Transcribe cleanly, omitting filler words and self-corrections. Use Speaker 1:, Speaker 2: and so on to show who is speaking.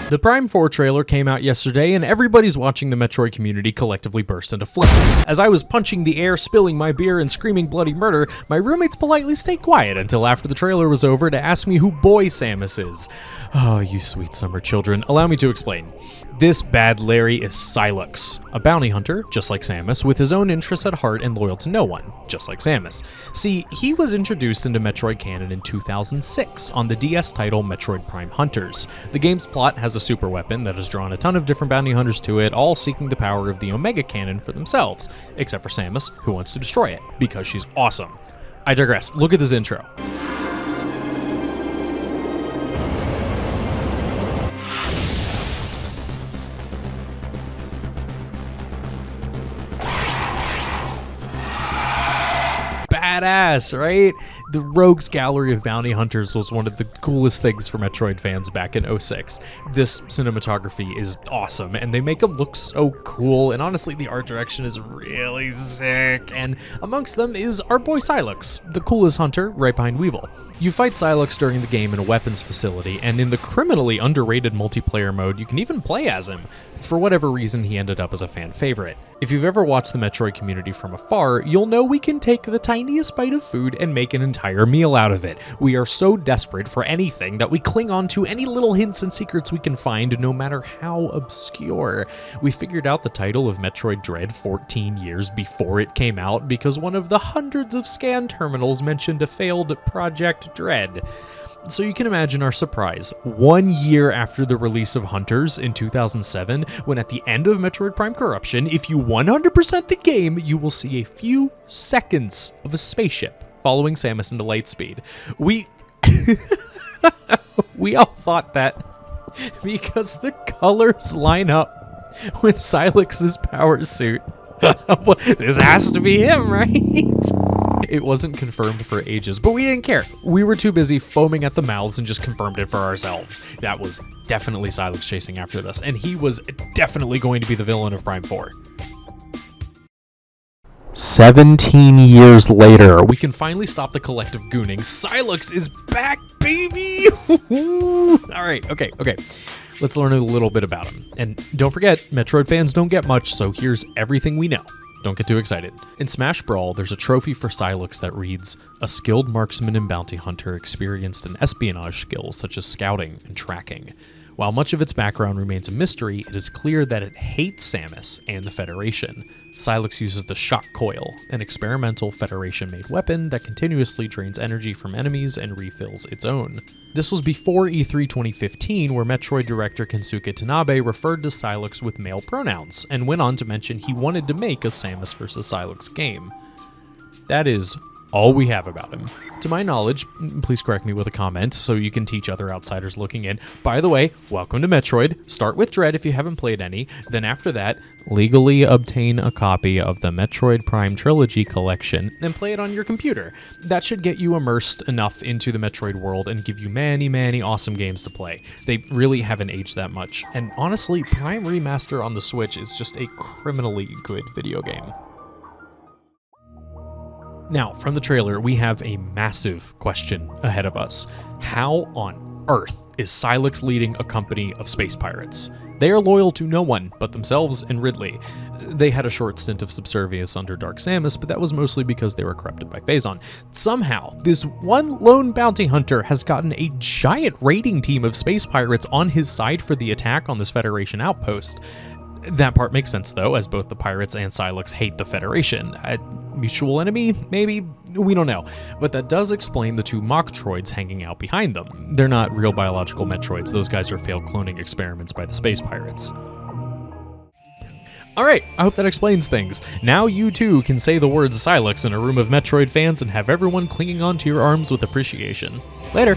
Speaker 1: The Prime 4 trailer came out yesterday, and everybody's watching the Metroid community collectively burst into flames. As I was punching the air, spilling my beer, and screaming bloody murder, my roommates politely stayed quiet until after the trailer was over to ask me who Boy Samus is. Oh, you sweet summer children. Allow me to explain. This bad Larry is SYLUX, a bounty hunter, just like Samus, with his own interests at heart and loyal to no one, just like Samus. See, he was introduced into Metroid canon in 2006 on the DS title Metroid Prime Hunters. The game's plot has a super weapon that has drawn a ton of different bounty hunters to it, all seeking the power of the Omega Cannon for themselves, except for Samus, who wants to destroy it, because she's awesome. I digress. Look at this intro. Badass, right? The Rogues Gallery of Bounty Hunters was one of the coolest things for Metroid fans back in 2006. This cinematography is awesome, and they make them look so cool, and honestly, the art direction is really sick, and amongst them is our boy SYLUX, the coolest hunter right behind Weevil. You fight SYLUX during the game in a weapons facility, and in the criminally underrated multiplayer mode, you can even play as him. For whatever reason, he ended up as a fan favorite. If you've ever watched the Metroid community from afar, you'll know we can take the tiniest bite of food and make an entire meal out of it. We are so desperate for anything that we cling on to any little hints and secrets we can find, no matter how obscure. We figured out the title of Metroid Dread 14 years before it came out because one of the hundreds of scan terminals mentioned a failed Project Dread. So you can imagine our surprise 1 year after the release of Hunters in 2007, when at the end of Metroid Prime Corruption, if you 100% the game, you will see a few seconds of a spaceship following Samus into Lightspeed. We all thought that because the colors line up with SYLUX's power suit. This has to be him, right? It wasn't confirmed for ages, but we didn't care. We were too busy foaming at the mouths and just confirmed it for ourselves. That was definitely SYLUX chasing after this, and he was definitely going to be the villain of Prime 4. 17 years later, we can finally stop the collective gooning. SYLUX is back, baby! Alright, okay. Let's learn a little bit about him. And don't forget, Metroid fans don't get much, so here's everything we know. Don't get too excited. In Smash Brawl, there's a trophy for SYLUX that reads, "A skilled marksman and bounty hunter experienced in espionage skills such as scouting and tracking." While much of its background remains a mystery, it is clear that it hates Samus and the Federation. SYLUX uses the Shock Coil, an experimental Federation-made weapon that continuously drains energy from enemies and refills its own. This was before E3 2015, where Metroid director Kensuke Tanabe referred to SYLUX with male pronouns, and went on to mention he wanted to make a Samus vs. SYLUX game. That is all we have about him. To my knowledge, please correct me with a comment so you can teach other outsiders looking in. By the way, welcome to Metroid. Start with Dread if you haven't played any. Then after that, legally obtain a copy of the Metroid Prime Trilogy collection and play it on your computer. That should get you immersed enough into the Metroid world and give you many awesome games to play. They really haven't aged that much. And honestly, Prime Remaster on the Switch is just a criminally good video game. Now, from the trailer, we have a massive question ahead of us. How on earth is SYLUX leading a company of space pirates? They are loyal to no one but themselves and Ridley. They had a short stint of subservience under Dark Samus, but that was mostly because they were corrupted by Phazon. Somehow, this one lone bounty hunter has gotten a giant raiding team of space pirates on his side for the attack on this Federation outpost. That part makes sense, though, as both the pirates and SYLUX hate the Federation. A mutual enemy? Maybe? We don't know. But that does explain the two Metroids hanging out behind them. They're not real biological Metroids. Those guys are failed cloning experiments by the space pirates. Alright, I hope that explains things. Now you too can say the words SYLUX in a room of Metroid fans and have everyone clinging onto your arms with appreciation. Later!